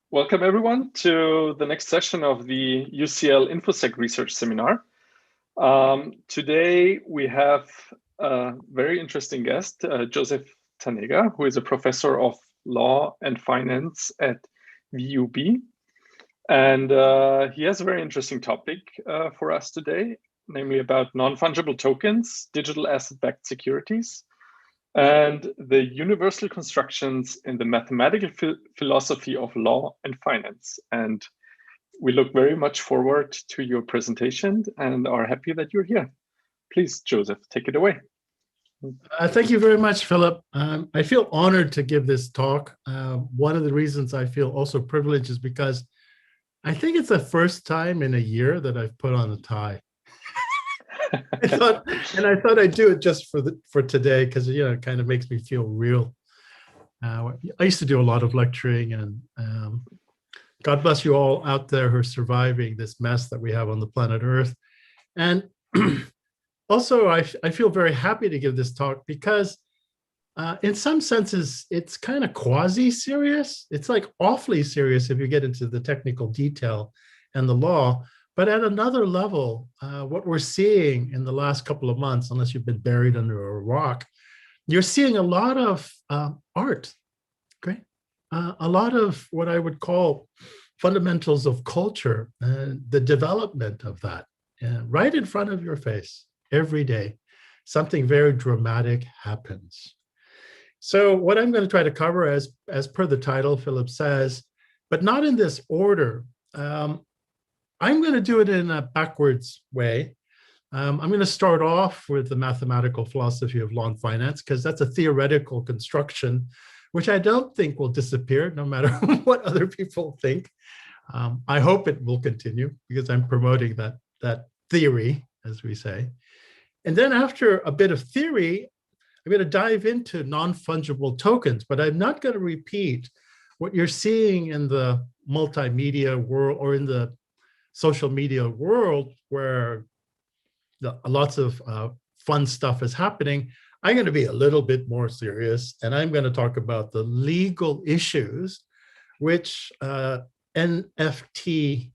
Welcome everyone to the next session of the UCL InfoSec Research Seminar. Today we have a very interesting guest, Joseph Tanega, who is a professor of law and finance at VUB. And he has a very interesting topic for us today, namely about non-fungible tokens, digital asset-backed securities, and the universal constructions in the mathematical philosophy of law and finance. And we look very much forward to your presentation and are happy that you're here. Please, Joseph, take it away. Thank you very much, Philip. I feel honored to give this talk. One of the reasons I feel also privileged is because I think it's the first time in a year that I've put on a tie. I thought I'd do it just for today because it kind of makes me feel real. I used to do a lot of lecturing, and God bless you all out there who are surviving this mess that we have on the planet Earth. And also, I feel very happy to give this talk because in some senses, it's kind of quasi-serious. It's like awfully serious if you get into the technical detail and the law. But at another level, what we're seeing in the last couple of months, unless you've been buried under a rock, you're seeing a lot of art, okay? A lot of what I would call fundamentals of culture and the development of that right in front of your face every day. Something very dramatic happens. So what I'm going to try to cover, as per the title, Philip says, but not in this order. I'm going to do it in a backwards way. I'm going to start off with the mathematical philosophy of law and finance, because that's a theoretical construction, which I don't think will disappear no matter what other people think. I hope it will continue because I'm promoting that theory, as we say. And then after a bit of theory, I'm going to dive into non-fungible tokens, but I'm not going to repeat what you're seeing in the multimedia world or in the social media world where lots of fun stuff is happening. I'm going to be a little bit more serious, and I'm going to talk about the legal issues which NFT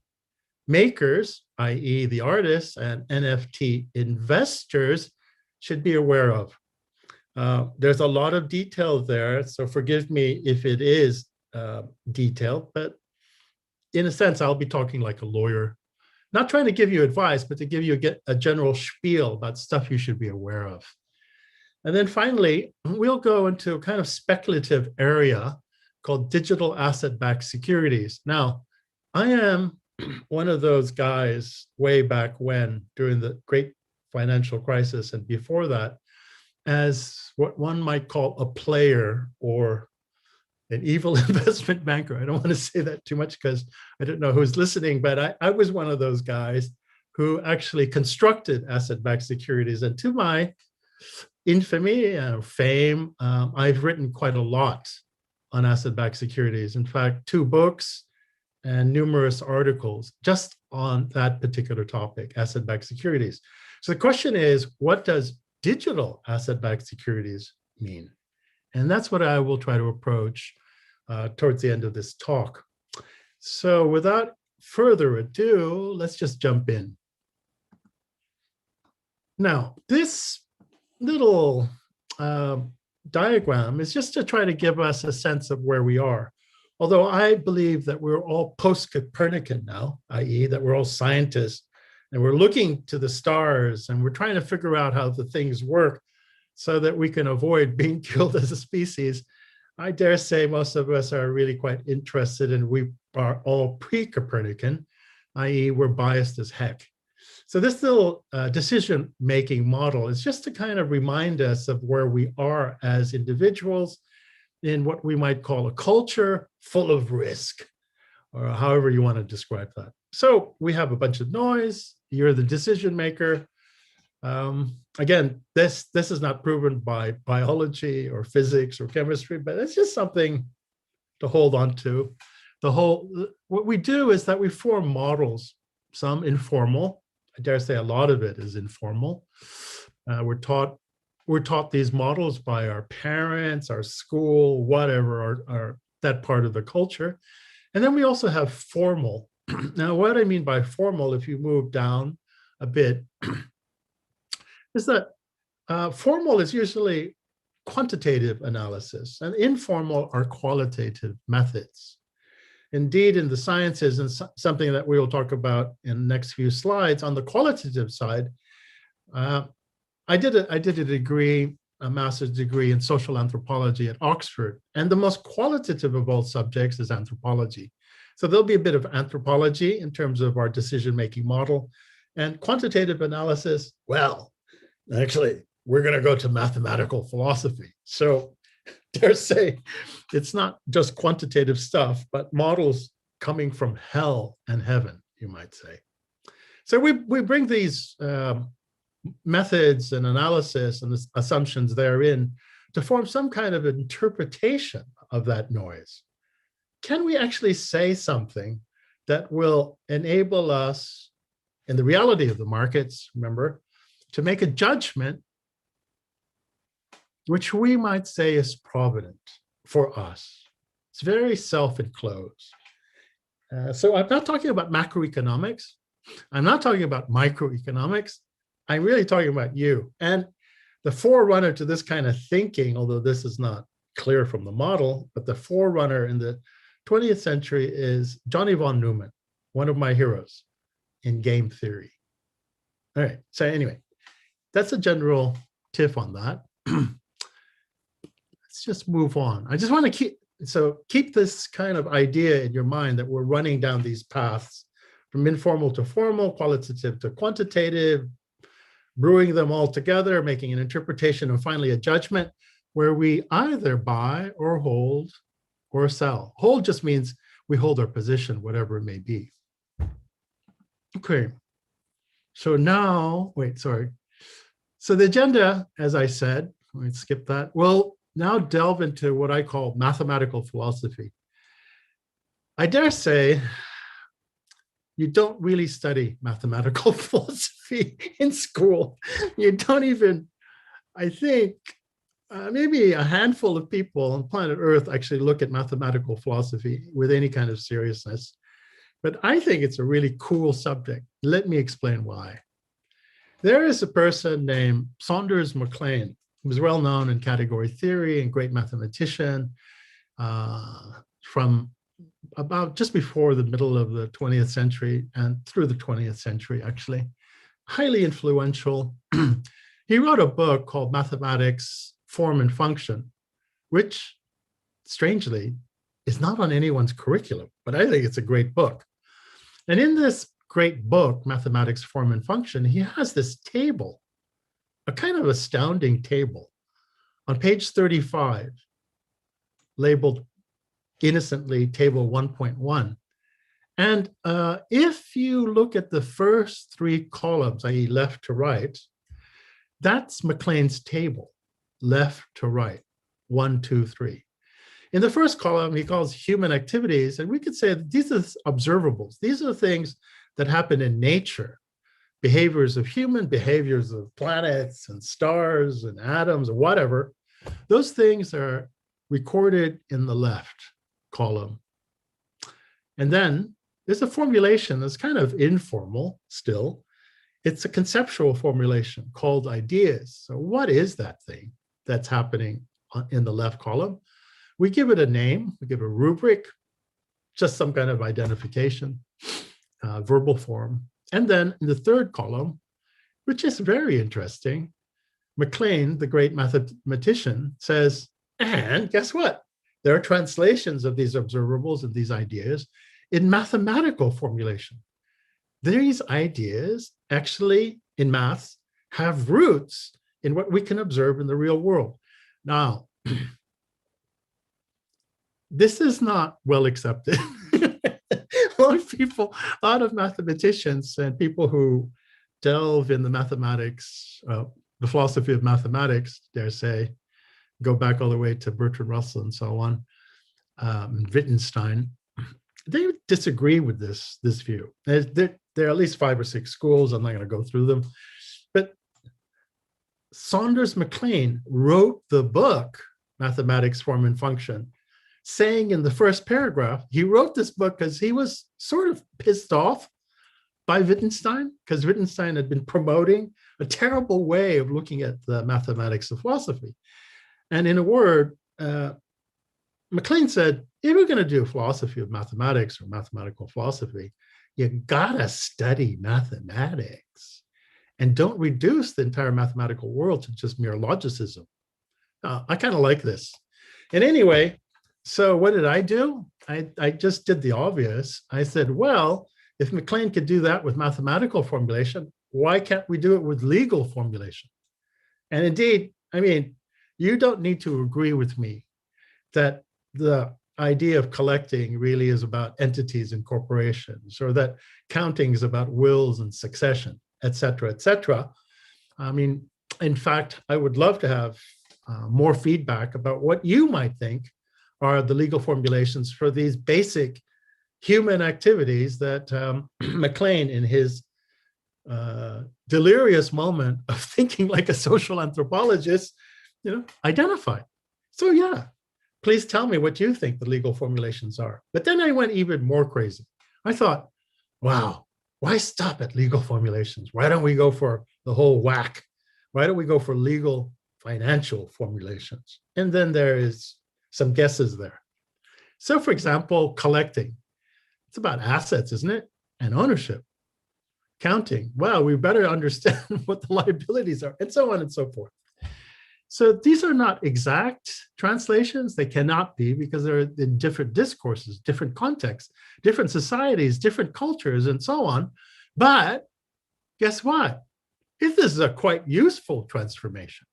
makers, i.e. the artists, and NFT investors should be aware of. There's a lot of detail there, so forgive me if it is detailed, but in a sense, I'll be talking like a lawyer, not trying to give you advice, but to give you a general spiel about stuff you should be aware of. And then finally, we'll go into a kind of speculative area called digital asset-backed securities. Now, I am one of those guys way back when, during the great financial crisis and before that, as what one might call a player or an evil investment banker. I don't want to say that too much because I don't know who's listening, but I was one of those guys who actually constructed asset-backed securities. And to my infamy and fame, I've written quite a lot on asset-backed securities. In fact, 2 books and numerous articles just on that particular topic, asset-backed securities. So the question is, what does digital asset-backed securities mean? And that's what I will try to approach towards the end of this talk. So without further ado, let's just jump in. Now, this little diagram is just to try to give us a sense of where we are. Although I believe that we're all post-Copernican now, i.e. that we're all scientists, and we're looking to the stars, and we're trying to figure out how the things work so that we can avoid being killed as a species. I dare say most of us are really quite interested, and we are all pre-Copernican, i.e. we're biased as heck. So this little decision-making model is just to kind of remind us of where we are as individuals in what we might call a culture full of risk, or however you want to describe that. So we have a bunch of noise. You're the decision maker. Again, this is not proven by biology or physics or chemistry, but it's just something to hold on to. What we do is that we form models, some informal. I dare say a lot of it is informal. We're taught these models by our parents, our school, whatever, that part of the culture. And then we also have formal. Now, what I mean by formal, if you move down a bit, is that formal is usually quantitative analysis, and informal are qualitative methods. Indeed, in the sciences, and something that we will talk about in the next few slides, on the qualitative side, I did a degree, a master's degree in social anthropology at Oxford, and the most qualitative of all subjects is anthropology. So there'll be a bit of anthropology in terms of our decision-making model, and quantitative analysis, well, actually, we're going to go to mathematical philosophy. So dare say it's not just quantitative stuff, but models coming from hell and heaven, you might say. So we bring these methods and analysis and assumptions therein to form some kind of interpretation of that noise. Can we actually say something that will enable us, in the reality of the markets, remember, to make a judgment which we might say is provident for us? It's very self-enclosed. So I'm not talking about macroeconomics. I'm not talking about microeconomics. I'm really talking about you. And the forerunner to this kind of thinking, although this is not clear from the model, but the forerunner in the 20th century is Johnny von Neumann, one of my heroes in game theory. All right, so anyway, that's a general tiff on that. Let's just move on. I just want to keep this kind of idea in your mind that we're running down these paths from informal to formal, qualitative to quantitative, brewing them all together, making an interpretation, and finally a judgment where we either buy or hold or sell. Hold just means we hold our position, whatever it may be. Okay, so now, So the agenda, as I said, let me skip that. We'll now delve into what I call mathematical philosophy. I dare say you don't really study mathematical philosophy in school. You don't even, I think, maybe a handful of people on planet Earth actually look at mathematical philosophy with any kind of seriousness. But I think it's a really cool subject. Let me explain why. There is a person named Saunders Mac-Lane, who was well known in category theory and great mathematician from about just before the middle of the 20th century and through the 20th century, actually. Highly influential. He wrote a book called Mathematics, Form and Function, which, strangely, is not on anyone's curriculum, but I think it's a great book. And in this great book, Mathematics, Form and Function, he has this table, a kind of astounding table, on page 35, labeled innocently Table 1.1. And if you look at the first three columns, i.e. left to right, that's Mac-Lane's table, left to right, 1, 2, 3. In the first column, he calls human activities, and we could say that these are observables. These are things that happen in nature, behaviors of human, behaviors of planets and stars and atoms or whatever. Those things are recorded in the left column. And then there's a formulation that's kind of informal still. It's a conceptual formulation called ideas. So what is that thing that's happening in the left column? We give it a name, we give a rubric, just some kind of identification, verbal form. And then in the third column, which is very interesting, Mac-Lane, the great mathematician, says, and guess what? There are translations of these observables and these ideas in mathematical formulation. These ideas actually, in maths, have roots in what we can observe in the real world. Now, this is not well accepted. A lot of people, a lot of mathematicians and people who delve in the mathematics, the philosophy of mathematics, dare say, go back all the way to Bertrand Russell and so on, Wittgenstein, they disagree with this view. There are at least 5 or 6 schools. I'm not going to go through them. But Saunders Mac-Lane wrote the book, Mathematics, Form and Function, saying in the first paragraph, he wrote this book because he was sort of pissed off by Wittgenstein, because Wittgenstein had been promoting a terrible way of looking at the mathematics of philosophy. And in a word, MacLean said, if we're going to do philosophy of mathematics or mathematical philosophy, you gotta study mathematics and don't reduce the entire mathematical world to just mere logicism. I kind of like this. And anyway, so what did I do? I just did the obvious. I said, well, if MacLean could do that with mathematical formulation, why can't we do it with legal formulation? And indeed, I mean, you don't need to agree with me that the idea of collecting really is about entities and corporations, or that counting is about wills and succession, et cetera, et cetera. I mean, in fact, I would love to have more feedback about what you might think are the legal formulations for these basic human activities that MacLean, in his delirious moment of thinking like a social anthropologist, identified. So yeah, please tell me what you think the legal formulations are. But then I went even more crazy. I thought, wow, why stop at legal formulations? Why don't we go for the whole whack? Why don't we go for legal financial formulations? And then there is some guesses there. So for example, collecting. It's about assets, isn't it? And ownership. Counting. Well, we better understand what the liabilities are, and so on and so forth. So these are not exact translations. They cannot be, because they're in different discourses, different contexts, different societies, different cultures, and so on. But guess what? This is a quite useful transformation.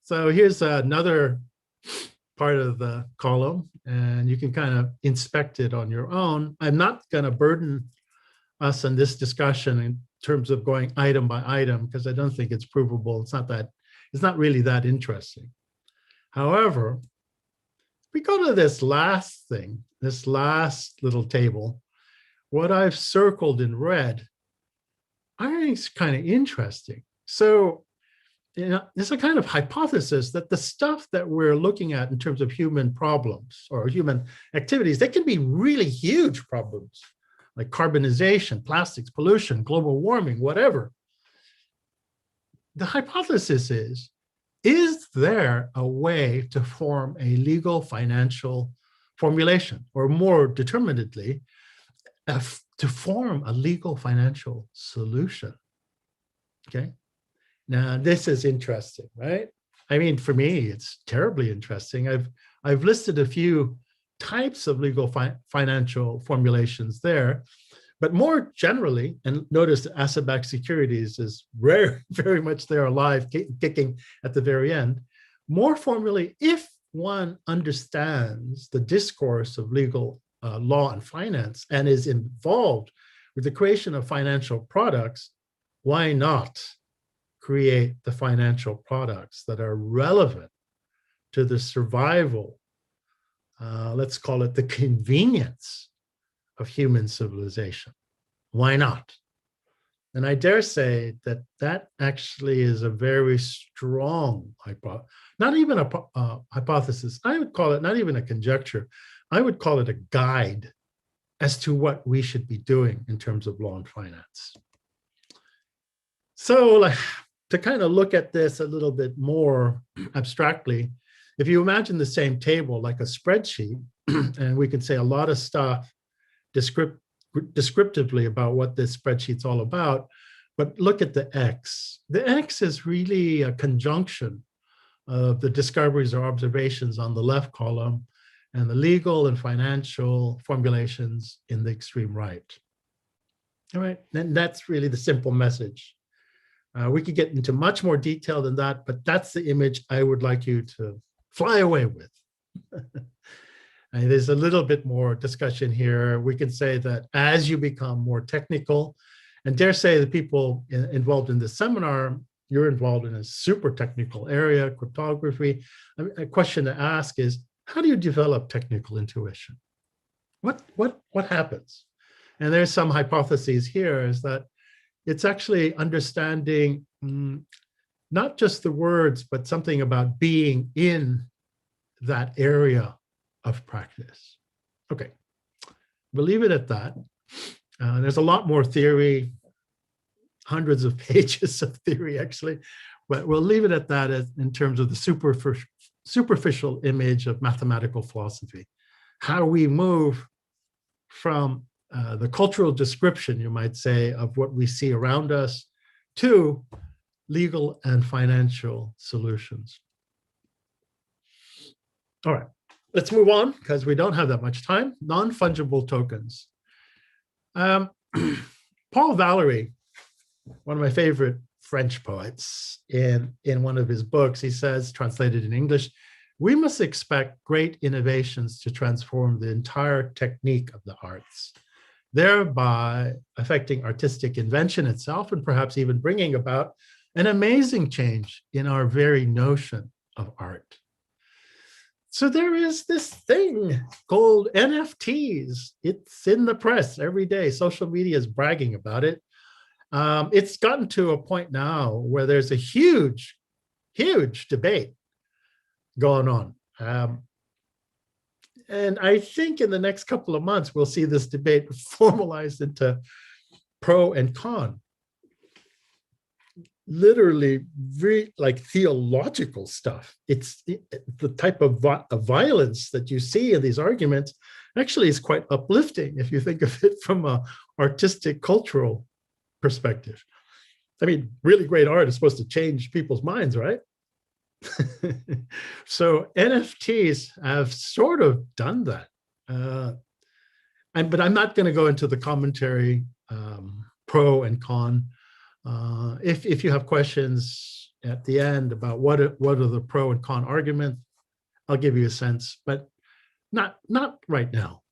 So here's another part of the column, and you can kind of inspect it on your own. I'm not going to burden us in this discussion in terms of going item by item, because I don't think it's provable. It's not really that interesting. However, we go to this last thing, this last little table. What I've circled in red, I think it's kind of interesting. So, there's a kind of hypothesis that the stuff that we're looking at in terms of human problems or human activities, they can be really huge problems, like carbonization, plastics, pollution, global warming, whatever. The hypothesis is there a way to form a legal financial formulation, or more determinedly, to form a legal financial solution? Okay. Now, this is interesting, right? I mean, for me, it's terribly interesting. I've listed a few types of legal financial formulations there, but more generally, and notice that AssetBacked Securities is very much there alive, kicking at the very end. More formally, if one understands the discourse of legal law and finance and is involved with the creation of financial products, why not create the financial products that are relevant to the survival, let's call it the convenience of human civilization? Why not? And I dare say that that actually is a very strong hypothesis, not even a hypothesis. I would call it not even a conjecture. I would call it a guide as to what we should be doing in terms of law and finance. So, to kind of look at this a little bit more abstractly, if you imagine the same table like a spreadsheet, and we can say a lot of stuff descriptively about what this spreadsheet's all about, but look at the X. The X is really a conjunction of the discoveries or observations on the left column and the legal and financial formulations in the extreme right. All right, and that's really the simple message. We could get into much more detail than that, but that's the image I would like you to fly away with. And there's a little bit more discussion here. We can say that as you become more technical, and dare say the people involved in this seminar, you're involved in a super technical area, cryptography. A question to ask is, how do you develop technical intuition? What happens? And there's some hypotheses here, is that it's actually understanding not just the words, but something about being in that area of practice. Okay, we'll leave it at that. There's a lot more theory, hundreds of pages of theory actually, but we'll leave it at that in terms of the superficial image of mathematical philosophy. How we move from the cultural description, you might say, of what we see around us to legal and financial solutions. All right, let's move on because we don't have that much time. Non-fungible tokens. Paul Valéry, one of my favorite French poets, in one of his books, he says, translated in English, we must expect great innovations to transform the entire technique of the arts, thereby affecting artistic invention itself and perhaps even bringing about an amazing change in our very notion of art. So there is this thing called NFTs. It's in the press every day. Social media is bragging about it. It's gotten to a point now where there's a huge, huge debate going on. And I think in the next couple of months, we'll see this debate formalized into pro and con. Literally very like theological stuff. It's the type of violence that you see in these arguments actually is quite uplifting if you think of it from an artistic, cultural perspective. I mean, really great art is supposed to change people's minds, right? So NFTs have sort of done that. But I'm not going to go into the commentary, pro and con. If you have questions at the end about what are the pro and con arguments, I'll give you a sense, but not right now.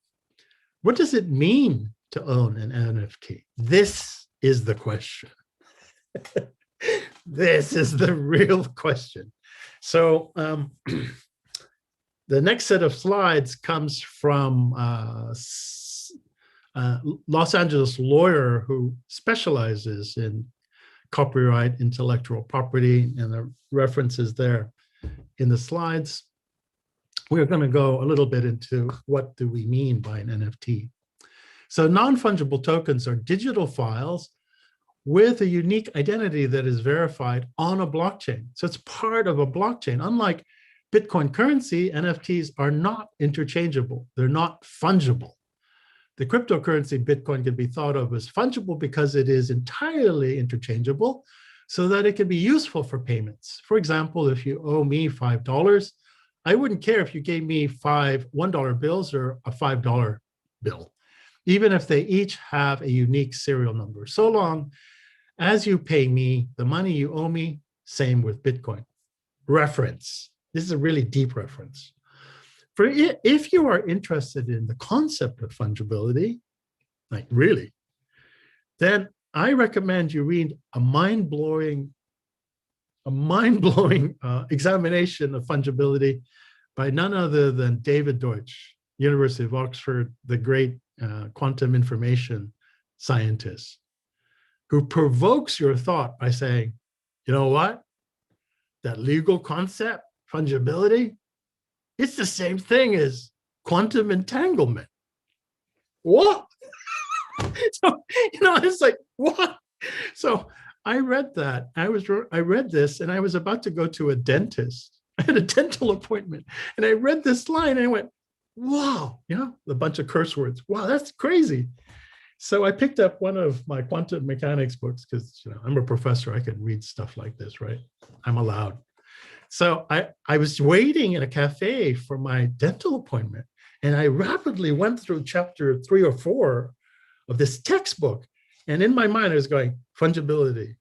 What does it mean to own an NFT? This is the question. This is the real question. So the next set of slides comes from Los Angeles lawyer who specializes in copyright, intellectual property, and the references there in the slides. We're going to go a little bit into what do we mean by an NFT. So non-fungible tokens are digital files with a unique identity that is verified on a blockchain. So it's part of a blockchain. Unlike Bitcoin currency, NFTs are not interchangeable. They're not fungible. The cryptocurrency Bitcoin can be thought of as fungible because it is entirely interchangeable so that it can be useful for payments. For example, if you owe me $5, I wouldn't care if you gave me five $1 bills or a $5 bill, even if they each have a unique serial number, so long as you pay me the money you owe me. Same with Bitcoin. Reference. This is a really deep reference. If you are interested in the concept of fungibility, like really, then I recommend you read a mind-blowing examination of fungibility by none other than David Deutsch, University of Oxford, the great quantum information scientist, who provokes your thought by saying, you know what? That legal concept, fungibility, it's the same thing as quantum entanglement. What? So, it's like, what? So I read that. I read this and I was about to go to a dentist. I had a dental appointment and I read this line and I went, wow, a bunch of curse words. Wow, that's crazy. So I picked up one of my quantum mechanics books because I'm a professor. I can read stuff like this, right? I'm allowed. So I was waiting in a cafe for my dental appointment, and I rapidly went through chapter 3 or 4 of this textbook. And in my mind, I was going, fungibility,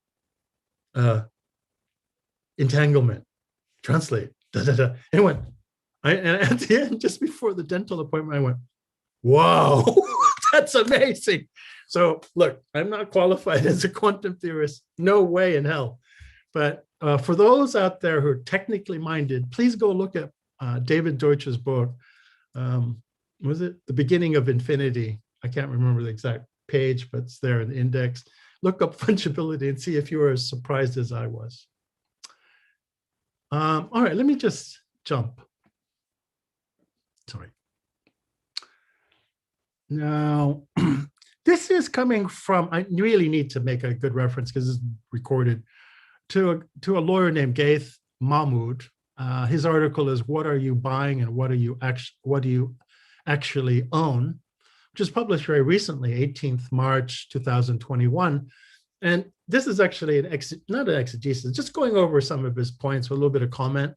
entanglement, translate, da, da, da. And at the end, just before the dental appointment, I went, wow, that's amazing. So look, I'm not qualified as a quantum theorist. No way in hell. But for those out there who are technically minded, please go look at David Deutsch's book. Was it The Beginning of Infinity? I can't remember the exact page, but it's there in the index. Look up fungibility and see if you were as surprised as I was. All right, let me just jump. Sorry, Now, this is coming from, I really need to make a good reference because it's recorded, to a lawyer named Gaith Mahmood. His article is "What Are You Buying and What Do You Actually Own?" which was published very recently, 18th March 2021. And this is actually not an exegesis, just going over some of his points with a little bit of comment.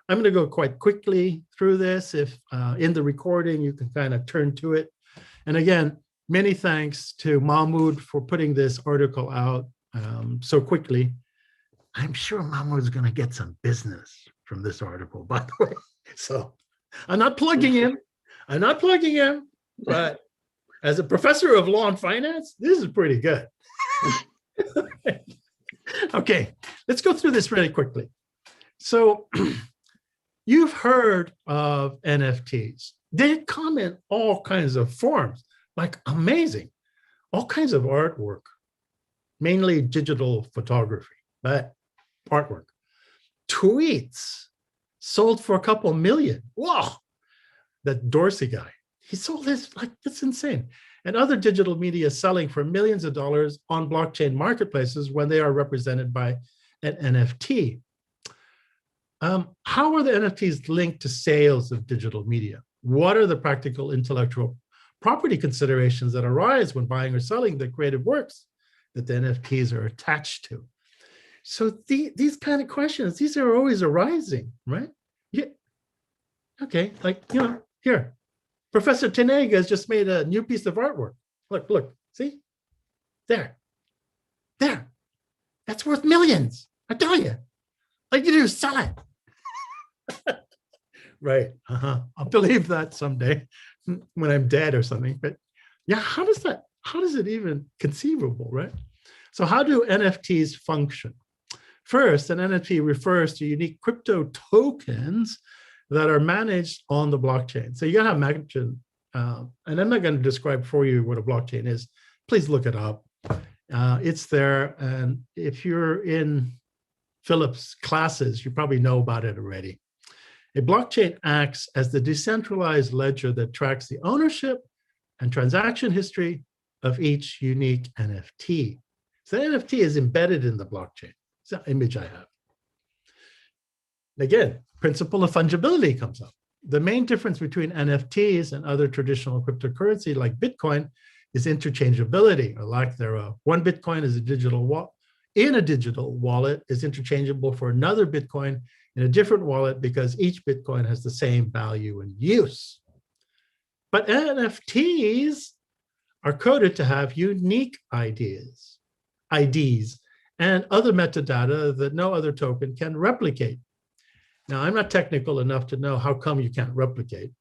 I'm going to go quite quickly through this. If in the recording, you can kind of turn to it. And again, many thanks to Mahmood for putting this article out so quickly. I'm sure Mahmood's going to get some business from this article, by the way. So I'm not plugging him. But as a professor of law and finance, this is pretty good. Okay, let's go through this really quickly. So you've heard of NFTs. They come in all kinds of forms, like amazing, all kinds of artwork, mainly digital photography, but artwork. Tweets sold for a couple million. Wow, that Dorsey guy, he sold this, like, that's insane. And other digital media selling for millions of dollars on blockchain marketplaces when they are represented by an NFT. How are the NFTs linked to sales of digital media? What are the practical intellectual property considerations that arise when buying or selling the creative works that the NFTs are attached to? So these kind of questions, these are always arising, right? Yeah. Okay, like, here, Professor Tanega has just made a new piece of artwork. Look, see? There. That's worth millions, I tell you. All you do is sell it. Right, I'll believe that someday when I'm dead or something. But yeah, how does it even conceivable, right? So how do NFTs function? First, an NFT refers to unique crypto tokens that are managed on the blockchain. So you gotta imagine, and I'm not gonna describe for you what a blockchain is. Please look it up. It's there, and if you're in Philip's classes, you probably know about it already. A blockchain acts as the decentralized ledger that tracks the ownership and transaction history of each unique NFT. So the NFT is embedded in the blockchain. It's the image I have. Again, principle of fungibility comes up. The main difference between NFTs and other traditional cryptocurrency like Bitcoin is interchangeability or lack thereof. One Bitcoin is a digital wallet is interchangeable for another Bitcoin in a different wallet because each Bitcoin has the same value and use. But NFTs are coded to have unique IDs, and other metadata that no other token can replicate. Now, I'm not technical enough to know how come you can't replicate.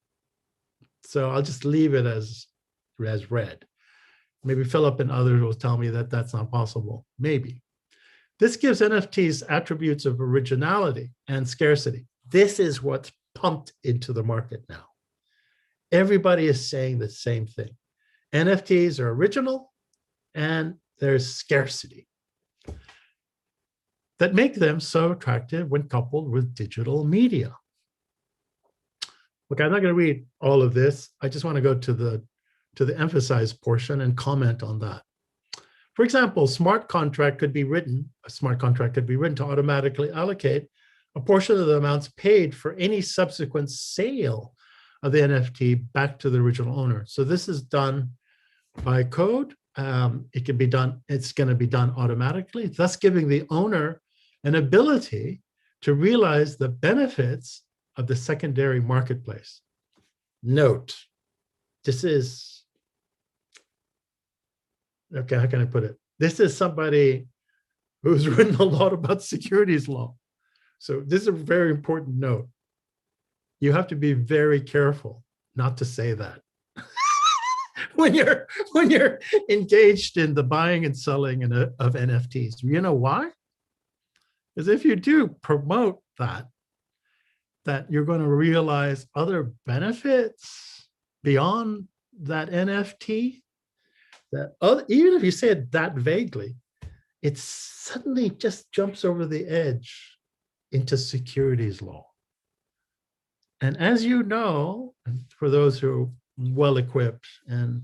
So I'll just leave it as read. Maybe Philip and others will tell me that that's not possible. Maybe. This gives NFTs attributes of originality and scarcity. This is what's pumped into the market now. Everybody is saying the same thing. NFTs are original and there's scarcity that make them so attractive when coupled with digital media. Look, I'm not going to read all of this. I just want to go to the emphasized portion and comment on that. For example, a smart contract could be written to automatically allocate a portion of the amounts paid for any subsequent sale of the NFT back to the original owner. So this is done by code. It can be done, it's going to be done automatically, thus giving the owner an ability to realize the benefits of the secondary marketplace. Note, this is, okay, how can I put it? This is somebody who's written a lot about securities law. So this is a very important note. You have to be very careful not to say that. when you're engaged in the buying and selling of NFTs. You know why? Because if you do promote that you're going to realize other benefits beyond that NFT, even if you say it that vaguely, it suddenly just jumps over the edge into securities law. And as you know, and for those who well-equipped and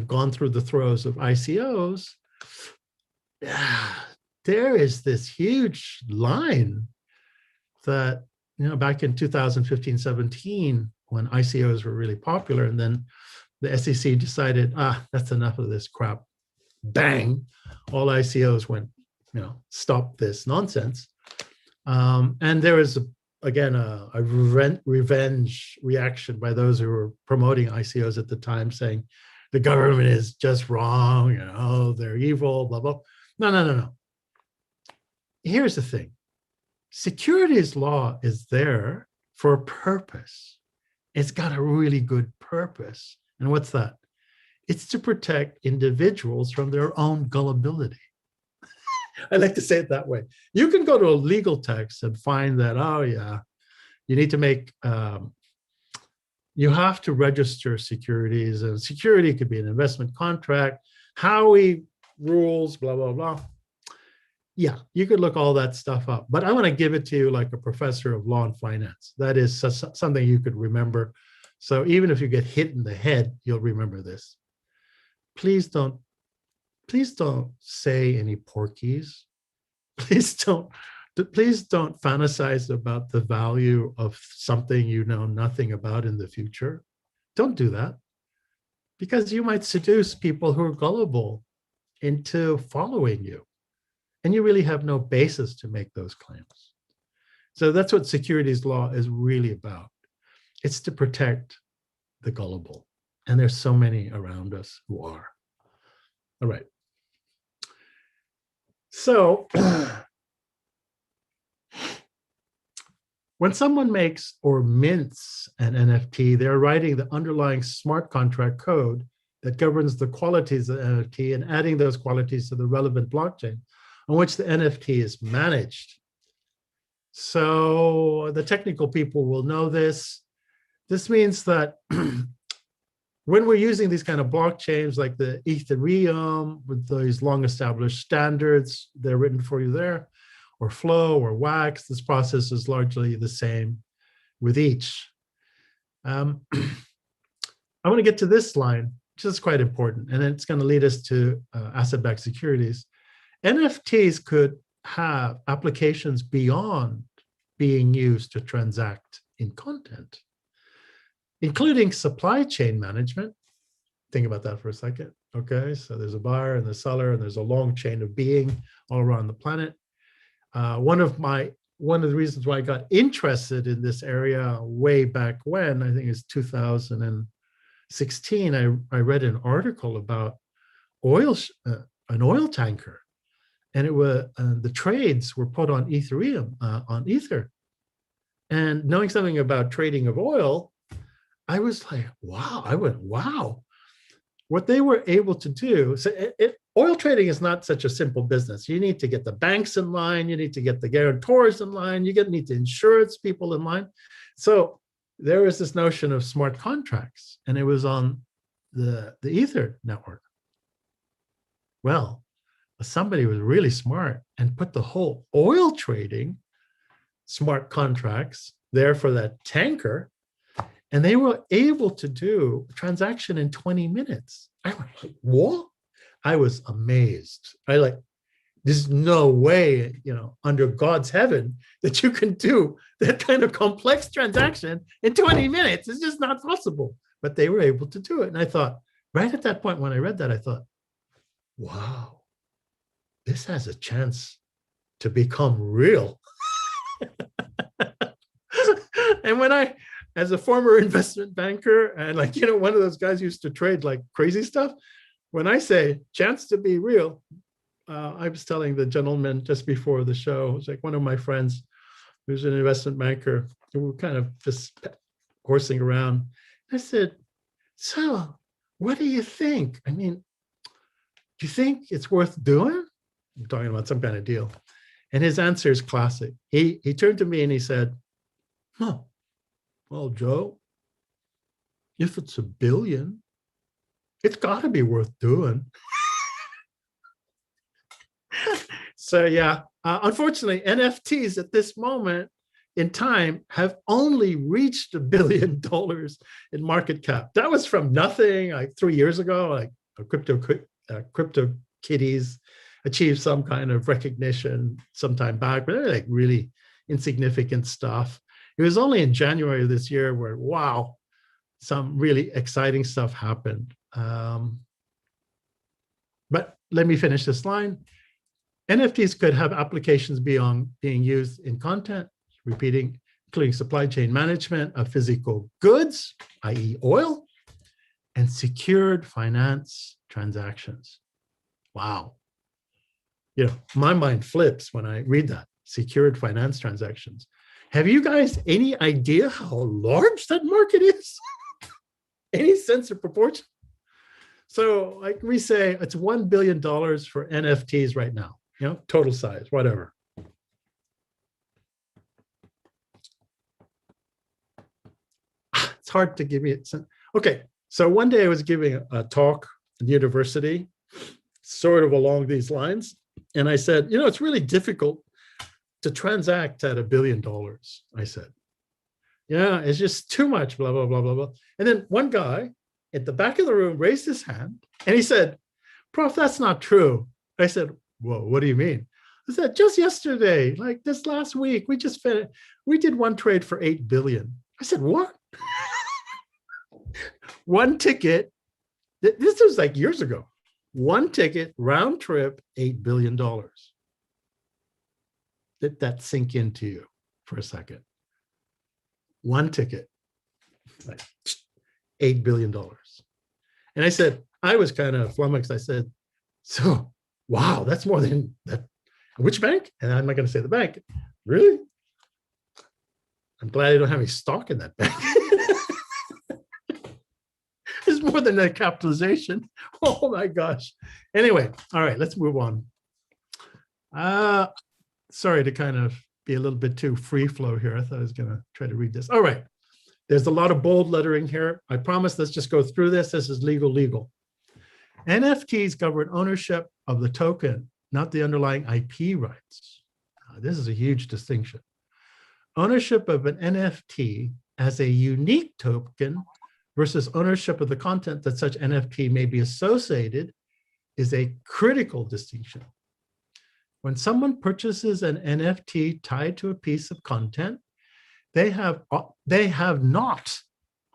gone through the throes of ICOs, there is this huge line that, back in 2015, 17, when ICOs were really popular, and then the SEC decided, that's enough of this crap. Bang, all ICOs went, stop this nonsense. And there was, again, a revenge reaction by those who were promoting ICOs at the time, saying the government is just wrong, they're evil, blah, blah. No. Here's the thing. Securities law is there for a purpose. It's got a really good purpose. And what's that? It's to protect individuals from their own gullibility. I like to say it that way. You can go to a legal text and find that, you need to make, you have to register securities, and security could be an investment contract, Howey rules, blah, blah, blah. Yeah, you could look all that stuff up, but I want to give it to you like a professor of law and finance. That is something you could remember. So even if you get hit in the head, you'll remember this. Please don't say any porkies. Please don't fantasize about the value of something you know nothing about in the future. Don't do that, because you might seduce people who are gullible into following you. And you really have no basis to make those claims. So that's what securities law is really about. It's to protect the gullible. And there's so many around us who are. All right. So when someone makes or mints an NFT, they're writing the underlying smart contract code that governs the qualities of the NFT and adding those qualities to the relevant blockchain on which the NFT is managed. So the technical people will know this. This means that when we're using these kind of blockchains like the Ethereum with these long established standards, they're written for you there, or Flow or Wax, this process is largely the same with each. I want to get to this line, which is quite important, and it's going to lead us to asset-backed securities. NFTs could have applications beyond being used to transact in content, including supply chain management. Think about that for a second. Okay, so there's a buyer and the seller, and there's a long chain of being all around the planet. One of the reasons why I got interested in this area way back when, I think it's 2016, I read an article about an oil tanker. And it was the trades were put on Ethereum, on Ether. And knowing something about trading of oil, I was like, wow. I went, wow. What they were able to do, so oil trading is not such a simple business. You need to get the banks in line. You need to get the guarantors in line. You need the insurance people in line. So there was this notion of smart contracts, and it was on the Ether network. Well, somebody was really smart and put the whole oil trading smart contracts there for that tanker, and they were able to do a transaction in 20 minutes. I was like, what? I was amazed. There's no way, under God's heaven that you can do that kind of complex transaction in 20 minutes. It's just not possible. But they were able to do it. And I thought, right at that point when I read that, I thought, wow. This has a chance to become real. And when as a former investment banker, and one of those guys used to trade like crazy stuff, when I say chance to be real, I was telling the gentleman just before the show, it was like one of my friends who's an investment banker, and we were kind of just horsing around. I said, so what do you think? I mean, do you think it's worth doing? I'm talking about some kind of deal. And his answer is classic. He turned to me and he said, well, Joe, if it's $1 billion, it's got to be worth doing. So yeah, unfortunately, NFTs at this moment, in time have only reached $1 billion in market cap. That was from nothing like 3 years ago. Like crypto kitties achieved some kind of recognition sometime back, but they're like really insignificant stuff. It was only in January of this year where, wow, some really exciting stuff happened. But let me finish this line. NFTs could have applications beyond being used in content, repeating, including supply chain management of physical goods, i.e. oil, and secured finance transactions. Wow. You know, my mind flips when I read that, secured finance transactions. Have you guys any idea how large that market is? Any sense of proportion? So like we say, it's $1 billion for NFTs right now, you know, total size, whatever. It's hard to give me it. Okay, so one day I was giving a talk at the university, sort of along these lines. And I said, you know, it's really difficult to transact at $1 billion, I said. Yeah, it's just too much, blah, blah, blah, blah, blah. And then one guy at the back of the room raised his hand and he said, Prof, that's not true. I said, whoa, what do you mean? I said, just yesterday, like this last week, we did one trade for 8 billion. I said, what? One ticket, this was like years ago. One ticket, round trip, $8 billion. Let that sink into you for a second. One ticket, like $8 billion. And I said, I was kind of flummoxed. I said, so, wow, that's more than that. Which bank? And I'm not going to say the bank. Really? I'm glad I don't have any stock in that bank. It's more than that capitalization. Oh my gosh. Anyway, all right, let's move on. Sorry to kind of be a little bit too free flow here. I thought I was going to try to read this. All right. There's a lot of bold lettering here. I promise let's just go through this. This is legal. NFTs govern ownership of the token, not the underlying IP rights. This is a huge distinction. Ownership of an NFT as a unique token versus ownership of the content that such NFT may be associated is a critical distinction. When someone purchases an NFT tied to a piece of content, they have not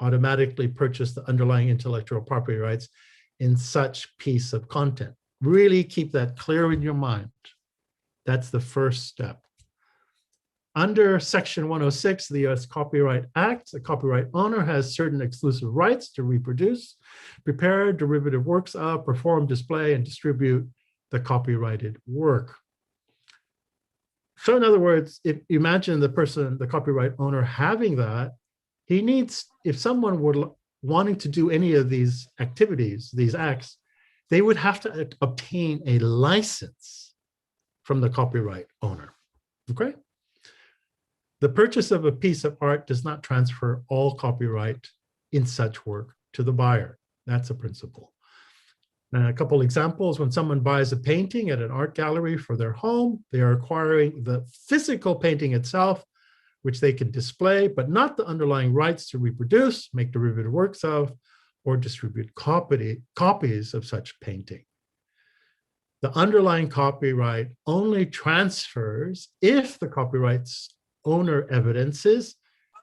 automatically purchased the underlying intellectual property rights in such piece of content. Really keep that clear in your mind. That's the first step. Under Section 106 of the US Copyright Act, the copyright owner has certain exclusive rights to reproduce, prepare derivative works of, perform, display, and distribute the copyrighted work. So in other words, if you imagine the copyright owner having that, he needs, if someone were wanting to do any of these activities, these acts, they would have to obtain a license from the copyright owner, okay? The purchase of a piece of art does not transfer all copyright in such work to the buyer. That's a principle. Now, a couple examples: when someone buys a painting at an art gallery for their home, they are acquiring the physical painting itself, which they can display, but not the underlying rights to reproduce, make derivative works of, or distribute copies of such painting. The underlying copyright only transfers if the copyright's owner evidences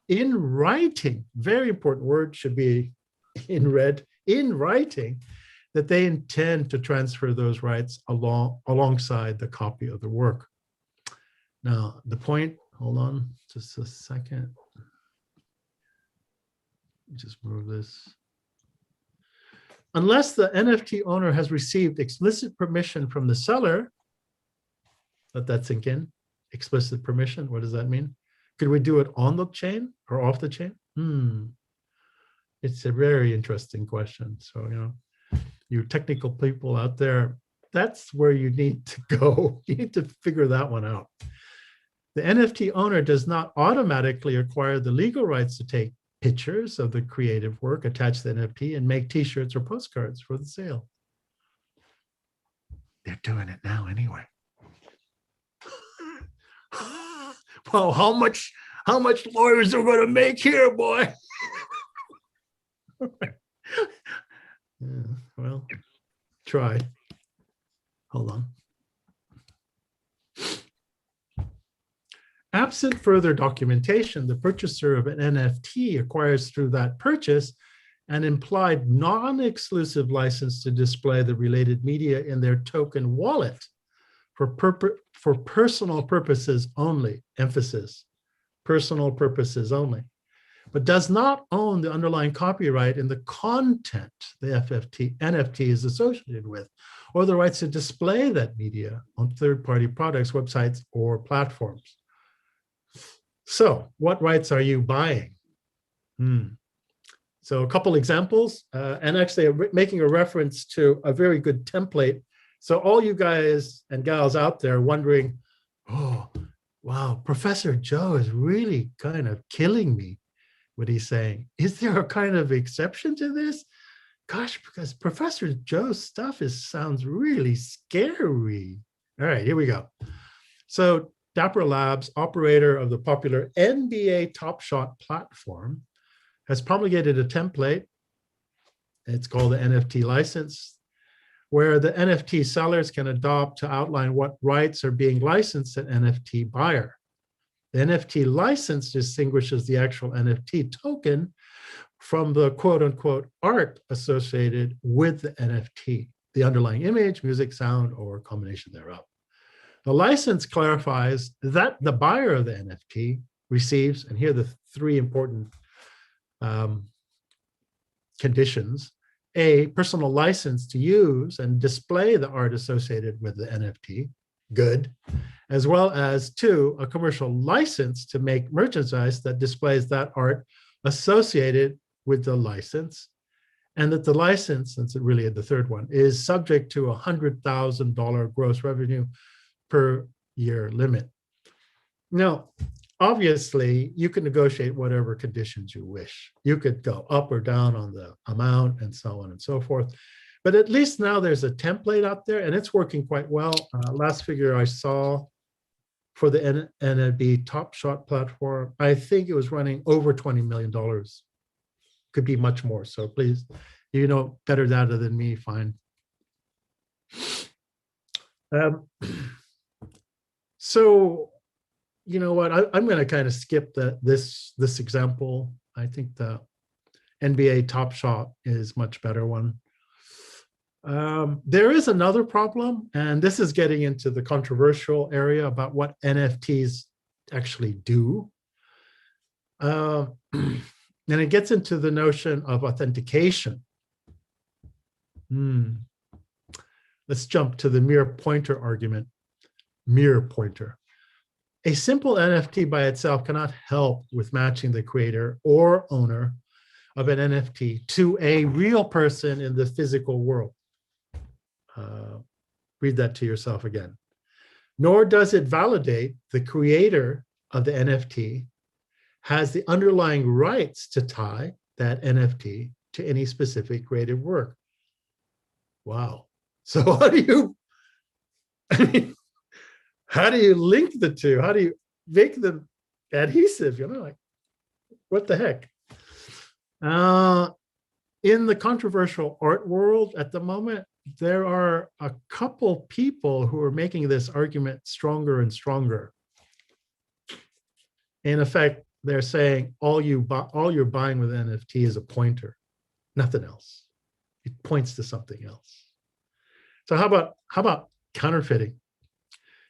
in writing, very important word should be in red, in writing, that they intend to transfer those rights alongside the copy of the work. Now, the point, hold on just a second. Just move this. Unless the NFT owner has received explicit permission from the seller, let that sink in. Explicit permission, what does that mean? Could we do it on the chain or off the chain? It's a very interesting question. So, you know, you technical people out there, that's where you need to go. You need to figure that one out. The NFT owner does not automatically acquire the legal rights to take pictures of the creative work attached to the NFT and make t-shirts or postcards for the sale. They're doing it now anyway. Well, how how much lawyers are going to make here, boy? Yeah, well, try. Hold on. Absent further documentation, the purchaser of an NFT acquires through that purchase an implied non-exclusive license to display the related media in their token wallet for personal purposes only, emphasis, personal purposes only, but does not own the underlying copyright in the content the NFT is associated with, or the rights to display that media on third-party products, websites, or platforms. So what rights are you buying? So a couple examples, and actually making a reference to a very good template. So all you guys and gals out there wondering, oh, wow, Professor Joe is really kind of killing me, what he's saying. Is there a kind of exception to this? Gosh, because Professor Joe's stuff sounds really scary. All right, here we go. So Dapper Labs, operator of the popular NBA Top Shot platform, has promulgated a template. It's called the NFT license, where the NFT sellers can adopt to outline what rights are being licensed to an NFT buyer. The NFT license distinguishes the actual NFT token from the quote unquote art associated with the NFT, the underlying image, music, sound, or a combination thereof. The license clarifies that the buyer of the NFT receives, and here are the three important conditions: A, personal license to use and display the art associated with the NFT, good, as well as 2, a commercial license to make merchandise that displays that art associated with the license, and that the license, that's really the third one, is subject to $100,000 gross revenue per year limit. Now, obviously, you can negotiate whatever conditions you wish. You could go up or down on the amount and so on and so forth. But at least now there's a template out there and it's working quite well. Last figure I saw for the NFB Top Shot platform, I think it was running over $20 million. Could be much more. So please, you know better data than me, fine. So, you know what, I'm going to kind of skip this example. I think the NBA Top Shot is much better one. There is another problem, and this is getting into the controversial area about what NFTs actually do. And it gets into the notion of authentication. Let's jump to the mere pointer argument. Mere pointer. A simple NFT by itself cannot help with matching the creator or owner of an NFT to a real person in the physical world. Read that to yourself again. Nor does it validate the creator of the NFT has the underlying rights to tie that NFT to any specific creative work. Wow. So how do you, how do you link the two? How do you make them adhesive? You know, like, what the heck? In the controversial art world at the moment, there are a couple people who are making this argument stronger and stronger. In effect, they're saying all you're buying with NFT is a pointer, nothing else. It points to something else. So how about counterfeiting?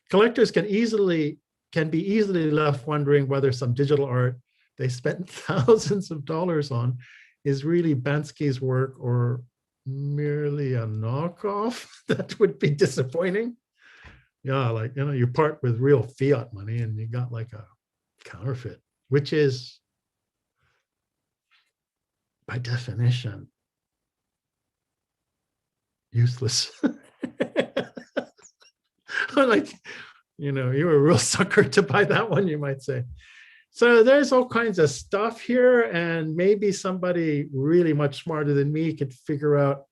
Collectors can be easily left wondering whether some digital art they spent thousands of dollars on is really Bansky's work or merely a knockoff. That would be disappointing. Yeah, like, you know, you part with real fiat money and you got like a counterfeit, which is by definition useless. Like, you know, you're a real sucker to buy that one, you might say. So there's all kinds of stuff here, and maybe somebody really much smarter than me could figure out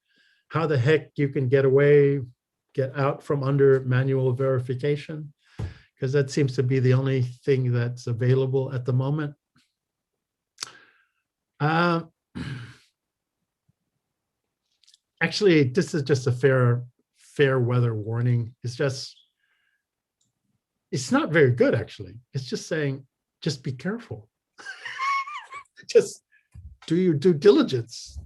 how the heck you can get out from under manual verification. because that seems to be the only thing that's available at the moment. Actually, this is just a fair weather warning. It's not very good, actually. It's just saying, just be careful. Just do your due diligence.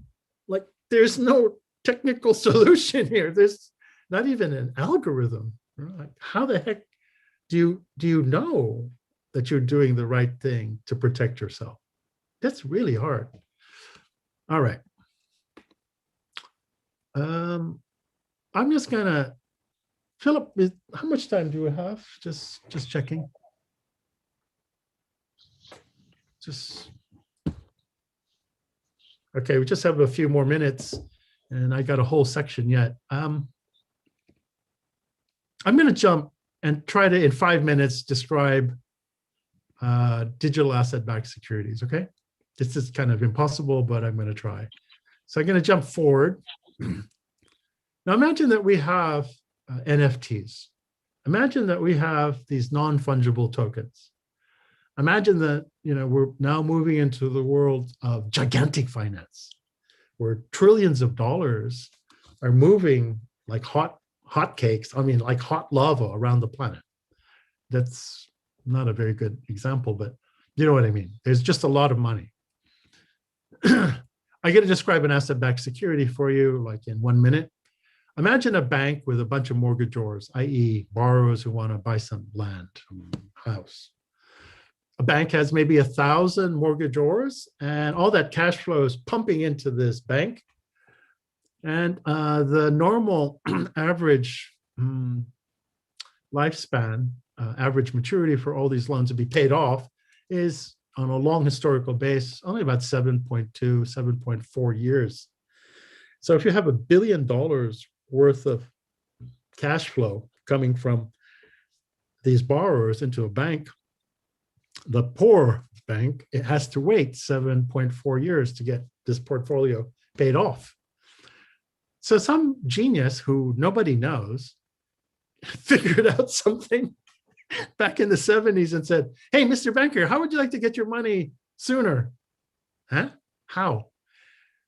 Like, there's no technical solution here. There's not even an algorithm. Like, how the heck do you know that you're doing the right thing to protect yourself? That's really hard. All right. I'm just gonna, Philip, how much time do we have? Just checking. Okay, we just have a few more minutes, and I got a whole section yet. I'm gonna jump and try to, in 5 minutes, describe digital asset-backed securities, okay? This is kind of impossible, but I'm gonna try. So I'm gonna jump forward. Now imagine that we have NFTs. Imagine that we have these non-fungible tokens. Imagine that, you know, we're now moving into the world of gigantic finance, where trillions of dollars are moving like hotcakes. I mean, like hot lava around the planet. That's not a very good example, but you know what I mean. There's just a lot of money. I get to describe an asset-backed security for you, like in 1 minute. Imagine a bank with a bunch of mortgagors, i.e. borrowers who want to buy some land, house. A bank has maybe 1,000 mortgagors, and all that cash flow is pumping into this bank. And the normal average lifespan, average maturity for all these loans to be paid off is, on a long historical base, only about 7.2, 7.4 years. So if you have $1 billion worth of cash flow coming from these borrowers into a bank, the poor bank, it has to wait 7.4 years to get this portfolio paid off. So some genius who nobody knows figured out something back in the 70s and said, hey, Mr. Banker, how would you like to get your money sooner? Huh? How?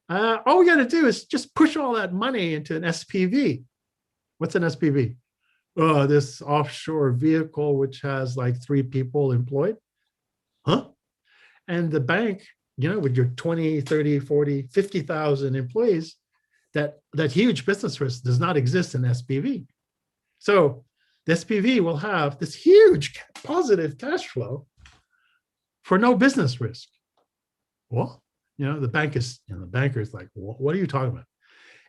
All we got to do is just push all that money into an SPV. What's an SPV? Oh, this offshore vehicle which has like 3 people employed. Huh? And the bank, you know, with your 20, 30, 40, 50,000 employees, that huge business risk does not exist in SPV. So the SPV will have this huge positive cash flow for no business risk. Well, you know, the banker is like, what are you talking about?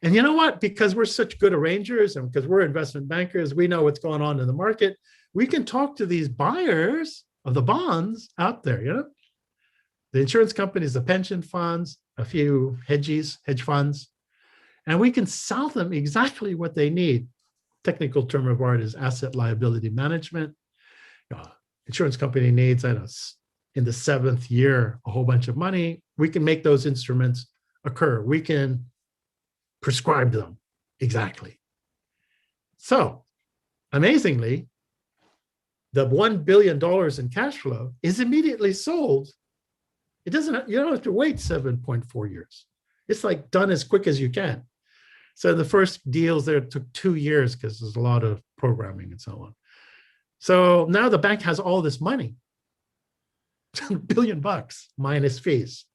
And you know what? Because we're such good arrangers and because we're investment bankers, we know what's going on in the market. We can talk to these buyers of the bonds out there, you know, the insurance companies, the pension funds, a few hedge funds, and we can sell them exactly what they need. Technical term of art is asset liability management. Insurance company needs, I don't know, in the 7th year, a whole bunch of money. We can make those instruments occur. We can prescribe them exactly. So amazingly, the $1 billion in cash flow is immediately sold. You don't have to wait 7.4 years. It's like done as quick as you can. So the first deals there took 2 years because there's a lot of programming and so on. So now the bank has all this money, $1 billion minus fees.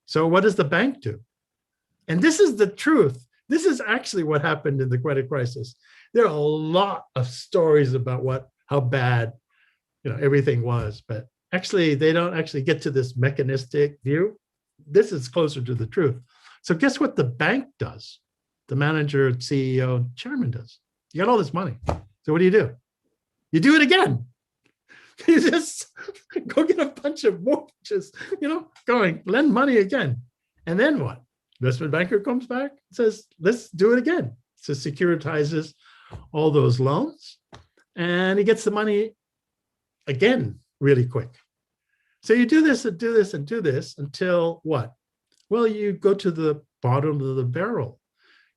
So what does the bank do? And this is the truth. This is actually what happened in the credit crisis. There are a lot of stories about how bad, you know, everything was, but actually they don't actually get to this mechanistic view. This is closer to the truth. So guess what the bank does? The manager, CEO, chairman does. You got all this money. So what do? You do it again. You just go get a bunch of mortgages, you know, lend money again. And then what? Investment banker comes back and says, let's do it again. So securitizes all those loans and he gets the money again really quick. So you do this and do this and do this until what? Well, you go to the bottom of the barrel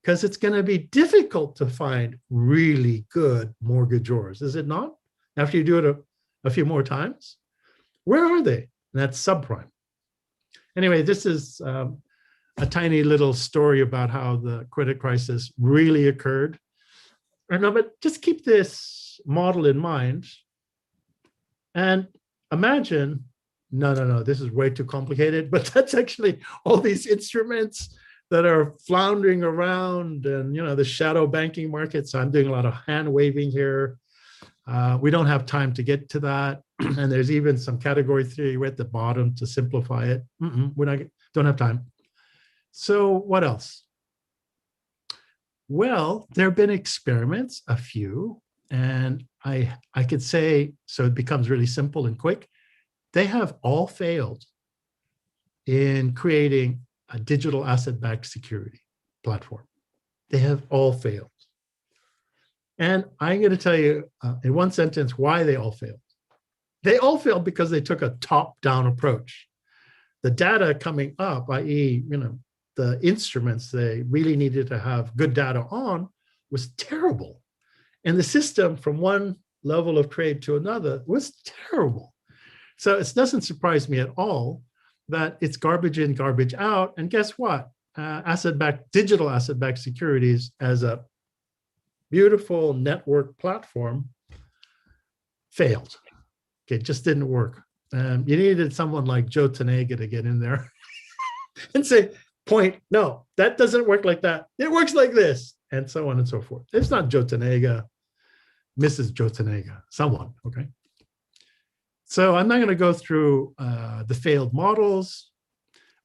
because it's going to be difficult to find really good mortgagors, is it not? after you do it a few more times, where are they? And that's subprime. Anyway, this is a tiny little story about how the credit crisis really occurred. No, but just keep this model in mind and imagine, no, this is way too complicated, but that's actually all these instruments that are floundering around and, the shadow banking markets. I'm doing a lot of hand waving here. We don't have time to get to that. And there's even some category theory at the bottom to simplify it. Don't have time. So what else? Well, there have been experiments, a few, and I could say, so it becomes really simple and quick. They have all failed in creating a digital asset-backed security platform. They have all failed. And I'm going to tell you in one sentence why they all failed. They all failed because they took a top-down approach. The data coming up, i.e., the instruments they really needed to have good data on, was terrible. And the system from one level of trade to another was terrible. So it doesn't surprise me at all that it's garbage in, garbage out. And guess what? Digital asset-backed securities as a beautiful network platform failed. Okay, it just didn't work. You needed someone like Joe Tanega to get in there and say, no, that doesn't work like that. It works like this, and so on and so forth. It's not Joe Tanega, Mrs. Joe Tanega, someone, okay? So I'm not going to go through the failed models,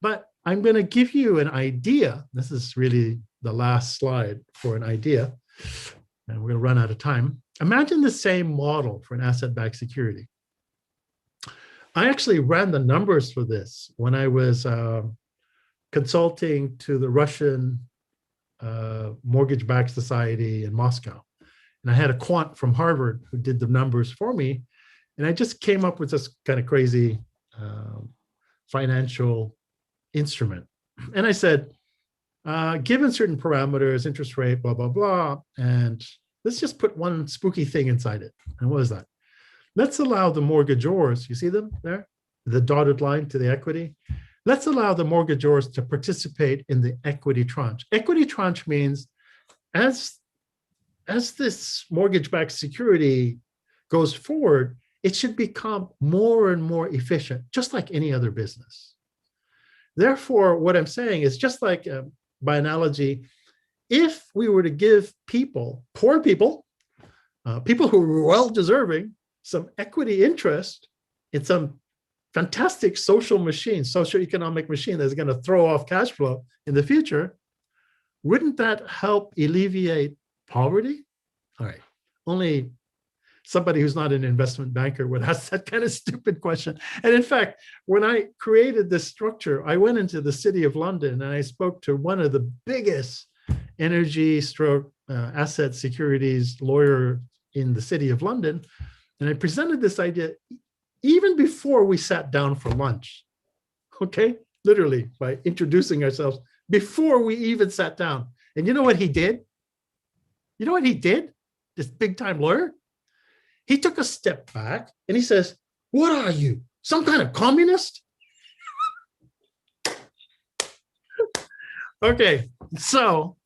but I'm going to give you an idea. This is really the last slide for an idea, and we're going to run out of time. Imagine the same model for an asset-backed security. I actually ran the numbers for this when I was consulting to the Russian mortgage-backed society in Moscow. And I had a quant from Harvard who did the numbers for me. And I just came up with this kind of crazy financial instrument. And I said, given certain parameters, interest rate, blah, blah, blah, and let's just put one spooky thing inside it. And what is that? Let's allow the mortgagors, you see them there? The dotted line to the equity. Let's allow the mortgagors to participate in the equity tranche. Equity tranche means as this mortgage-backed security goes forward, it should become more and more efficient, just like any other business. Therefore, what I'm saying is just like, by analogy, if we were to give people, poor people, people who are well-deserving, some equity interest in some fantastic social machine, socioeconomic machine that's going to throw off cash flow in the future, wouldn't that help alleviate poverty? All right, only somebody who's not an investment banker would ask that kind of stupid question. And in fact, when I created this structure, I went into the city of London and I spoke to one of the biggest energy stroke asset securities lawyer in the city of London. And I presented this idea even before we sat down for lunch, okay? Literally by introducing ourselves before we even sat down. And you know what he did? You know what he did? This big time lawyer? He took a step back and he says, what are you, some kind of communist? Okay, so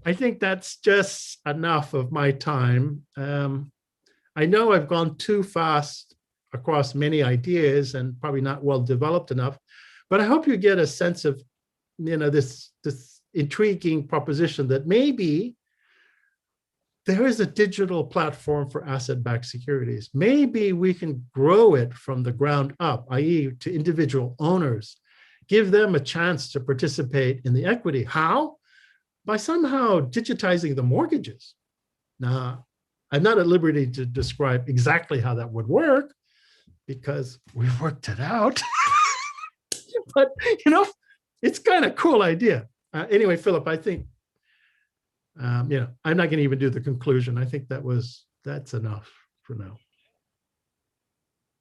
I think that's just enough of my time. I know I've gone too fast across many ideas and probably not well developed enough, but I hope you get a sense of, this intriguing proposition that maybe there is a digital platform for asset-backed securities. Maybe we can grow it from the ground up, i.e. to individual owners, give them a chance to participate in the equity. How? By somehow digitizing the mortgages. Now, I'm not at liberty to describe exactly how that would work because we've worked it out. But, it's kind of a cool idea. Anyway, Philip, I think, I'm not going to even do the conclusion. I think that's enough for now.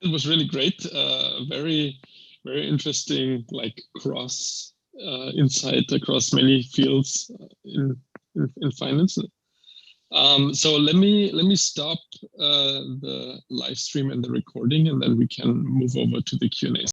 It was really great. Very, very interesting, cross insight across many fields in finance. So let me stop the live stream and the recording, and then we can move over to the Q&A.